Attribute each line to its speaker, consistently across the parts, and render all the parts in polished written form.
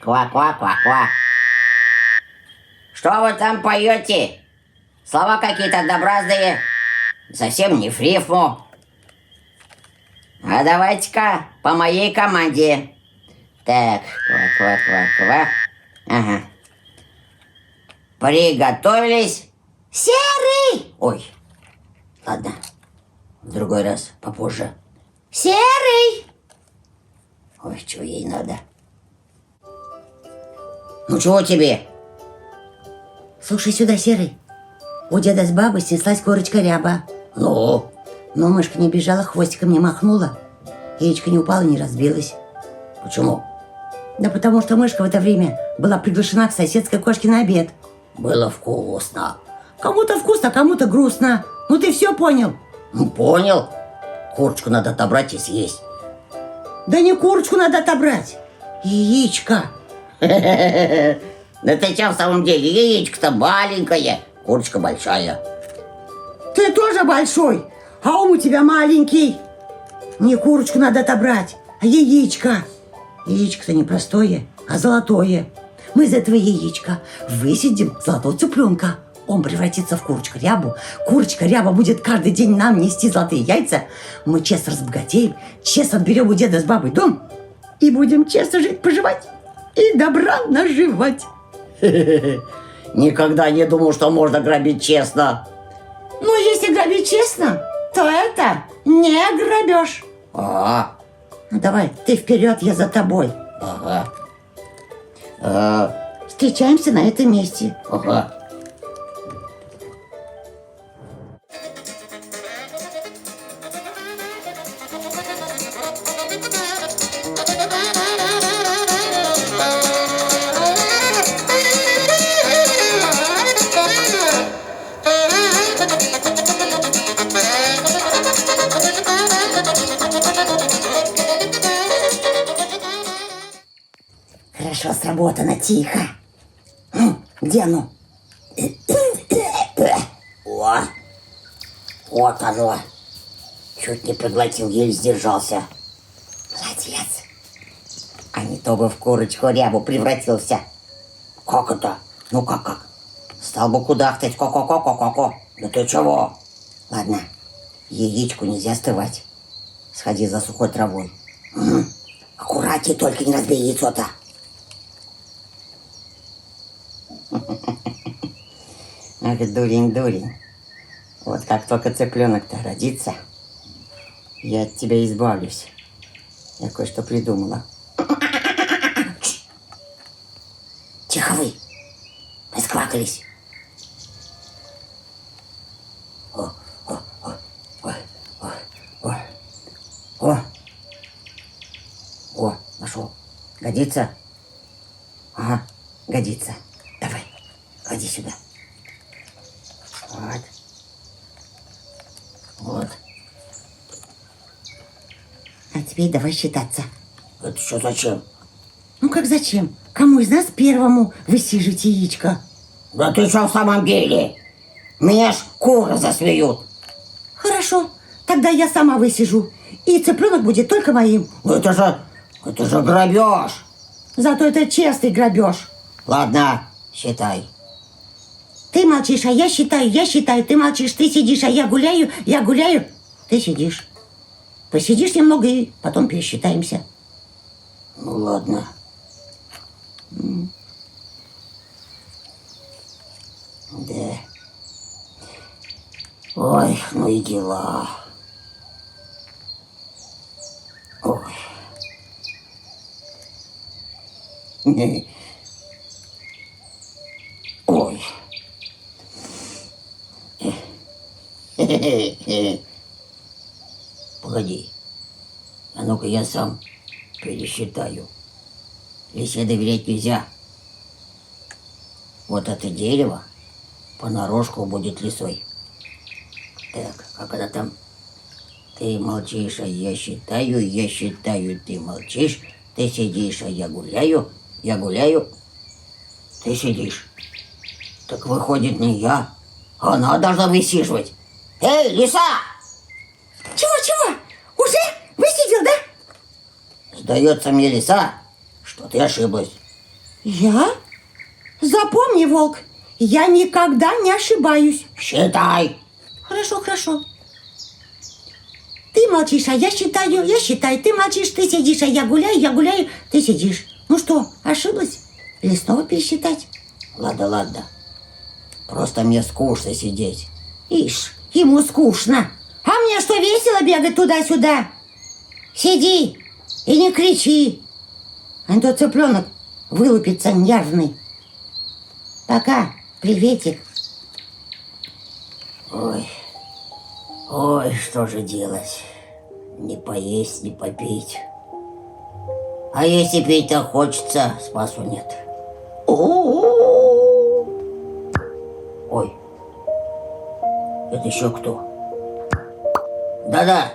Speaker 1: Ква-ква-ква-ква. Что вы там поете? Слова какие-то однообразные, совсем не в рифму. А давайте-ка по моей команде. Так, ква-ква-ква-ква. Ага. Приготовились. Серый! Ой, ладно, в другой раз, попозже. Серый! Ой, чего ей надо? Ну, чего тебе?
Speaker 2: Слушай сюда, Серый. У деда с бабой снеслась курочка ряба.
Speaker 1: Ну?
Speaker 2: Но мышка не бежала, хвостиком не махнула. Яичко не упало, не разбилось.
Speaker 1: Почему?
Speaker 2: Да потому что мышка в это время была приглашена к соседской кошке на обед.
Speaker 1: Было вкусно.
Speaker 2: Кому-то вкусно, кому-то грустно. Ну ты все понял?
Speaker 1: Понял. Курочку надо отобрать и съесть.
Speaker 2: Да не курочку надо отобрать. Яичко.
Speaker 1: Да ты что в самом деле? Яичко-то маленькое, курочка большая.
Speaker 2: Ты тоже большой, а ум у тебя маленький. Не курочку надо отобрать, а яичко. Яичко-то не простое, а золотое. Мы из этого яичка высидим золотого цыпленка. Он превратится в курочку-рябу. Курочка-ряба будет каждый день нам нести золотые яйца. Мы честно разбогатеем, честно отберем у деда с бабой дом и будем честно жить-поживать и добра наживать.
Speaker 1: Никогда не думал, что можно грабить честно.
Speaker 2: Но если грабить честно, то это не грабеж.
Speaker 1: Ага.
Speaker 2: Ну давай, ты вперед, я за тобой.
Speaker 1: Ага.
Speaker 2: Встречаемся на этом месте.
Speaker 1: Ага.
Speaker 2: Хорошо сработано, тихо. Где оно?
Speaker 1: О, вот оно. Чуть не проглотил, еле сдержался.
Speaker 2: Молодец.
Speaker 1: А не то бы в курочку-рябу превратился. Как это? Ну как? Стал бы кудахтать, ко-ко-ко-ко-ко-ко. Да ты чего? Ладно, яичку нельзя остывать. Сходи за сухой травой. Угу. Аккуратней, только не разбей яйцо-то. Ах, дурень. Вот как только цыпленок-то родится, я от тебя избавлюсь. Я кое-что придумала. Тихо вы! Расквакались. О, нашел. Годится? Ага, годится. Давай, клади сюда. Вот.
Speaker 2: А теперь давай считаться.
Speaker 1: Это что зачем?
Speaker 2: Ну как зачем? Кому из нас первому высиживать яичко?
Speaker 1: Да ты что в самом деле? Меня ж куры засмеют.
Speaker 2: Хорошо, тогда я сама высижу. И цыпленок будет только моим.
Speaker 1: Это же грабеж.
Speaker 2: Зато это честный грабеж.
Speaker 1: Ладно, считай.
Speaker 2: Ты молчишь, а я считаю. Ты молчишь, ты сидишь, а я гуляю. Ты сидишь. Посидишь немного и потом пересчитаемся.
Speaker 1: Ну ладно. Да. Ой, ну и дела. Ой. Ой. Погоди. А ну-ка я сам пересчитаю. Лисе доверять нельзя. Вот это дерево понарошку будет лисой. Так, как это там? Ты молчишь, а я считаю, ты молчишь. Ты сидишь, а я гуляю, ты сидишь. Так выходит не я, а она должна высиживать. Эй, лиса!
Speaker 2: Чего? Уже высидел, да?
Speaker 1: Сдается мне, лиса, что ты ошиблась.
Speaker 2: Я? Запомни, волк, я никогда не ошибаюсь.
Speaker 1: Считай.
Speaker 2: Хорошо, хорошо. Ты молчишь, а я считаю, я считаю. Ты молчишь, ты сидишь, а я гуляю, ты сидишь. Ну что, ошиблась? Или снова пересчитать?
Speaker 1: Ладно, ладно. Просто мне скучно сидеть.
Speaker 2: Ишь, ему скучно. А мне что, весело бегать туда-сюда? Сиди и не кричи. А не то цыпленок вылупится нервный. Пока, приветик.
Speaker 1: Ой, что же делать? Не поесть, не попить. А если пить-то хочется, спасу нет. Ой, это еще кто? Да-да.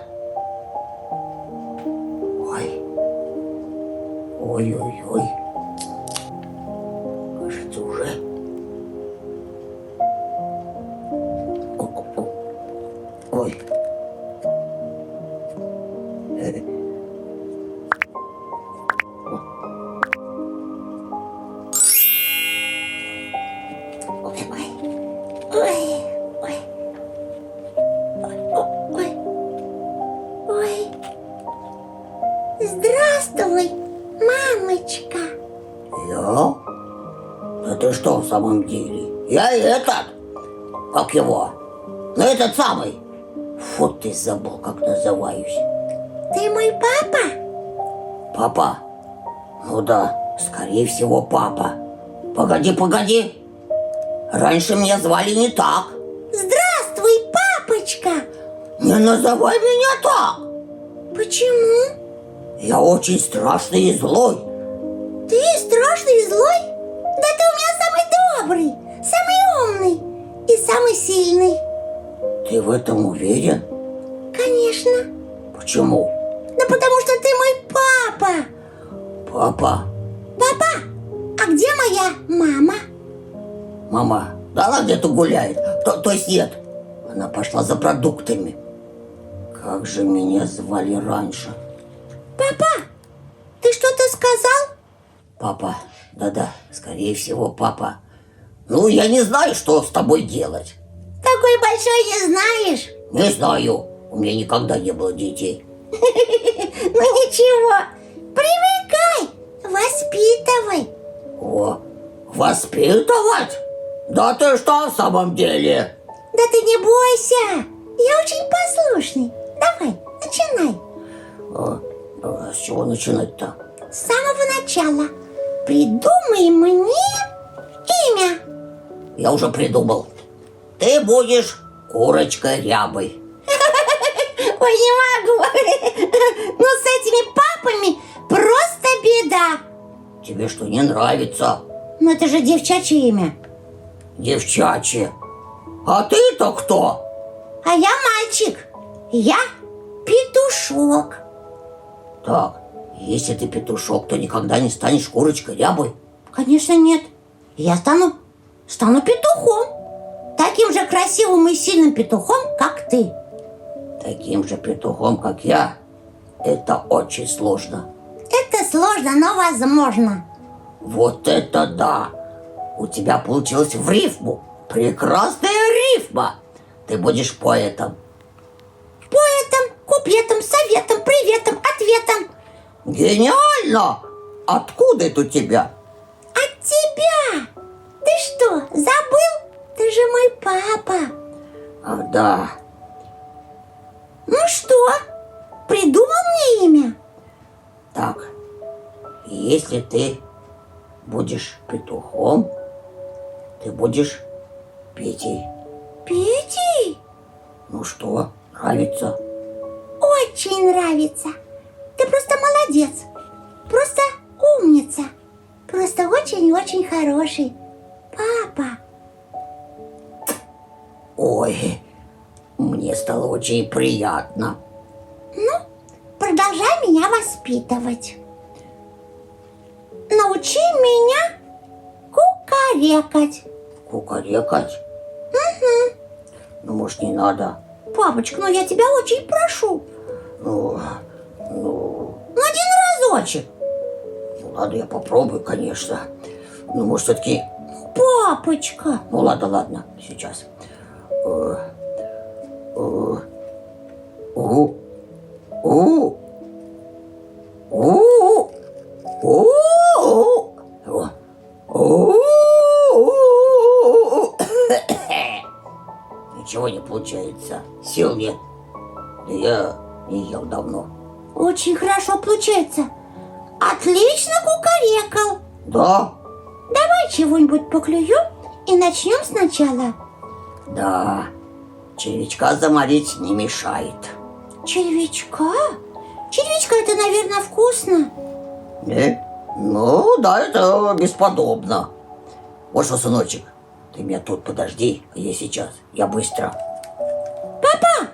Speaker 1: Ой. Кажется, уже. Ой.
Speaker 2: Ой. Здравствуй, мамочка.
Speaker 1: Я? Да ты что в самом деле? Я этот, как его? Ну этот самый. Фу, ты забыл, как называюсь.
Speaker 2: Ты мой папа?
Speaker 1: Папа? Ну да, скорее всего, папа. Погоди. Раньше меня звали не так.
Speaker 2: Здравствуй, папочка.
Speaker 1: Не называй меня так.
Speaker 2: Почему?
Speaker 1: Я очень страшный и злой.
Speaker 2: Ты страшный и злой? Да ты у меня самый добрый, самый умный и самый сильный.
Speaker 1: Ты в этом уверен?
Speaker 2: Конечно.
Speaker 1: Почему?
Speaker 2: Да потому что ты мой папа.
Speaker 1: Папа?
Speaker 2: Папа, а где моя мама?
Speaker 1: Мама, да она где-то гуляет. То есть нет, она пошла за продуктами. Как же меня звали раньше?
Speaker 2: Папа, ты что-то сказал?
Speaker 1: Папа, да-да, скорее всего, папа. Ну, я не знаю, что с тобой делать.
Speaker 2: Такой большой не знаешь?
Speaker 1: Не знаю, у меня никогда не было детей.
Speaker 2: Ну ничего, привыкай, воспитывай.
Speaker 1: О, воспитывать? Да ты что в самом деле?
Speaker 2: Да ты не бойся, я очень послушный. Давай, начинай.
Speaker 1: А с чего начинать-то?
Speaker 2: С самого начала. Придумай мне имя.
Speaker 1: Я уже придумал. Ты будешь курочкой рябой.
Speaker 2: Ой, не могу. Ну, с этими папами просто беда.
Speaker 1: Тебе что, не нравится?
Speaker 2: Ну, это же девчачье имя.
Speaker 1: Девчачье. А ты-то кто?
Speaker 2: А я мальчик. Я петушок.
Speaker 1: Так, если ты петушок, то никогда не станешь курочкой рябой.
Speaker 2: Конечно, нет. Я стану петухом. Таким же красивым и сильным петухом, как ты.
Speaker 1: Таким же петухом, как я, это очень сложно.
Speaker 2: Это сложно, но возможно.
Speaker 1: Вот это да! У тебя получилось в рифму. Прекрасная рифма. Ты будешь поэтом.
Speaker 2: Поэтом, куплетом, советом, приветом, ответом.
Speaker 1: Гениально! Откуда это у тебя?
Speaker 2: От тебя. Ты что, забыл? Ты же мой папа.
Speaker 1: Ах, да.
Speaker 2: Ну что, придумал мне имя?
Speaker 1: Так, если ты будешь петухом, ты будешь Петей.
Speaker 2: Петей?
Speaker 1: Ну что, нравится?
Speaker 2: Очень нравится. Ты просто молодец. Просто умница. Просто очень-очень хороший. Папа.
Speaker 1: Ой, мне стало очень приятно.
Speaker 2: Ну, продолжай меня воспитывать. Научи меня кукарекать.
Speaker 1: Кукарекать? Угу. Ну, может, не надо?
Speaker 2: Папочка, ну я тебя очень прошу.
Speaker 1: Ну,
Speaker 2: Ну, один разочек.
Speaker 1: ну ладно, я попробую, конечно. Ну, может, все-таки...
Speaker 2: Папочка.
Speaker 1: Ну, ладно, сейчас. Э, э, у, у, у, у, у, у. Ничего не получается. Сил нет. Да я не ел давно.
Speaker 2: Очень хорошо получается. Отлично кукарекал.
Speaker 1: Да?
Speaker 2: Давай чего-нибудь поклюем и начнем сначала.
Speaker 1: Да. Червячка заморить не мешает.
Speaker 2: Червячка? Червячка это, наверное, вкусно.
Speaker 1: Ну, да, это бесподобно. Вот что, сыночек, ты меня тут подожди, а я сейчас. Я быстро.
Speaker 2: Папа,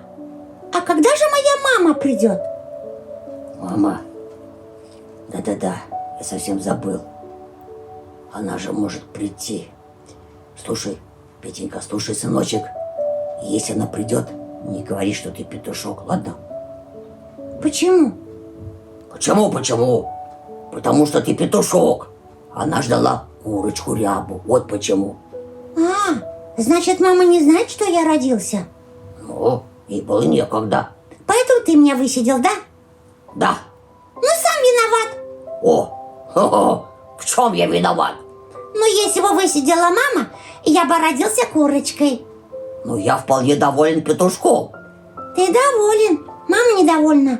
Speaker 2: а когда же моя мама придет?
Speaker 1: Мама. Да-да-да, я совсем забыл. Она же может прийти. Слушай, Петенька, слушай, сыночек. Если она придет, не говори, что ты петушок, ладно?
Speaker 2: Почему?
Speaker 1: Почему? Потому что ты петушок. Она ждала курочку рябу. Вот почему.
Speaker 2: Значит, мама не знает, что я родился?
Speaker 1: Ну, ей было некогда.
Speaker 2: Поэтому ты меня высидел, да?
Speaker 1: Да.
Speaker 2: Ну, сам виноват.
Speaker 1: В чем я виноват?
Speaker 2: Но если бы высидела мама, я бы родился курочкой.
Speaker 1: Ну, я вполне доволен петушком.
Speaker 2: Ты доволен, мама недовольна.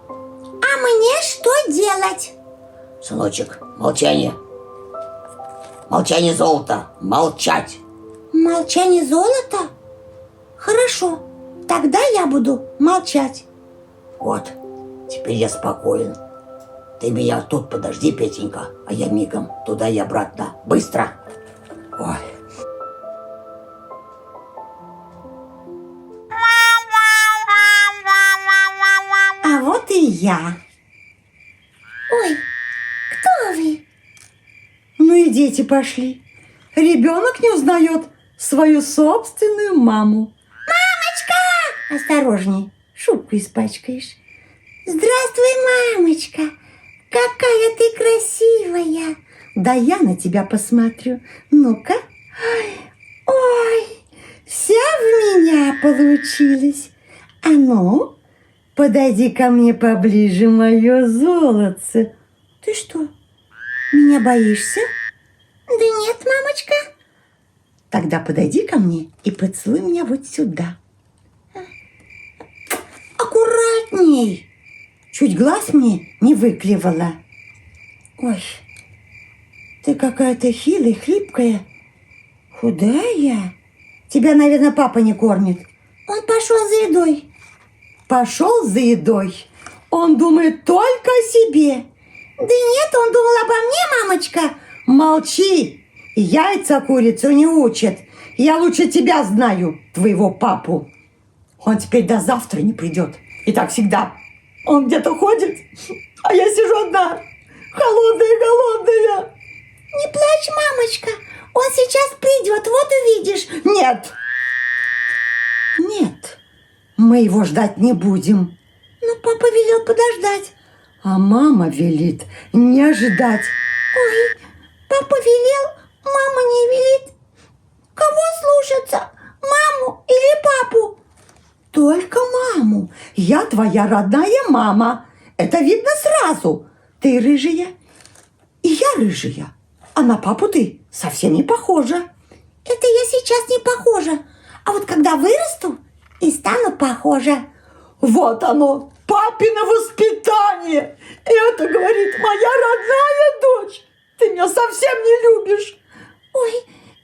Speaker 2: А мне что делать?
Speaker 1: Сыночек, молчание. Молчание золото. Молчать.
Speaker 2: Молчание золота? Хорошо, тогда я буду молчать.
Speaker 1: Вот, теперь я спокоен. Ты меня тут подожди, Петенька, а я мигом туда и обратно. Быстро. Ой.
Speaker 2: А вот и я. Ой, кто вы? Ну и дети пошли. Ребенок не узнает свою собственную маму. Мамочка! Осторожней, шубку испачкаешь. Здравствуй, мамочка. Какая ты красивая. Да я на тебя посмотрю. Ну-ка. Ой, вся в меня получилась. А ну, подойди ко мне поближе, мое золотце. Ты что, меня боишься? Да нет, мамочка. Тогда подойди ко мне и поцелуй меня вот сюда. Аккуратней. Чуть глаз мне не выклевала. Ой, ты какая-то хилая, хлипкая, худая. Тебя, наверное, папа не кормит. Он пошел за едой. Пошел за едой? Он думает только о себе. Да нет, он думал обо мне, мамочка. Молчи. Яйца курицу не учат. Я лучше тебя знаю, твоего папу. Он теперь до завтра не придет. И так всегда. Он где-то ходит, а я сижу одна, голодная. Не плачь, мамочка. Он сейчас придет, вот увидишь. Нет, мы его ждать не будем. Но папа велел подождать. А мама велит не ждать. Ой, папа велел, мама не велит. Кого слушаться, маму или папу? Только маму. Я твоя родная мама. Это видно сразу. Ты рыжая, и я рыжая. А на папу ты совсем не похожа. Это я сейчас не похожа. А вот когда вырасту и стану похожа. Вот оно, папино воспитание. Это говорит моя родная дочь. Ты меня совсем не любишь. Ой,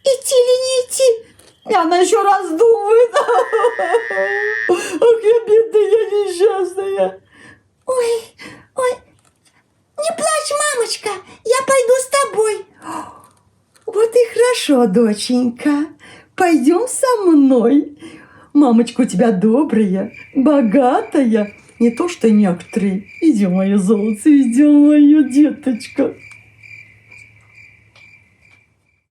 Speaker 2: идти ли не идти? И она еще раздумывает. Ах, я бедная, несчастная. Ой, не плачь, мамочка, я пойду с тобой. Вот и хорошо, доченька. Пойдем со мной. Мамочка у тебя добрая, богатая. Не то, что некоторые. Идем, мое золото, идем, моя деточка.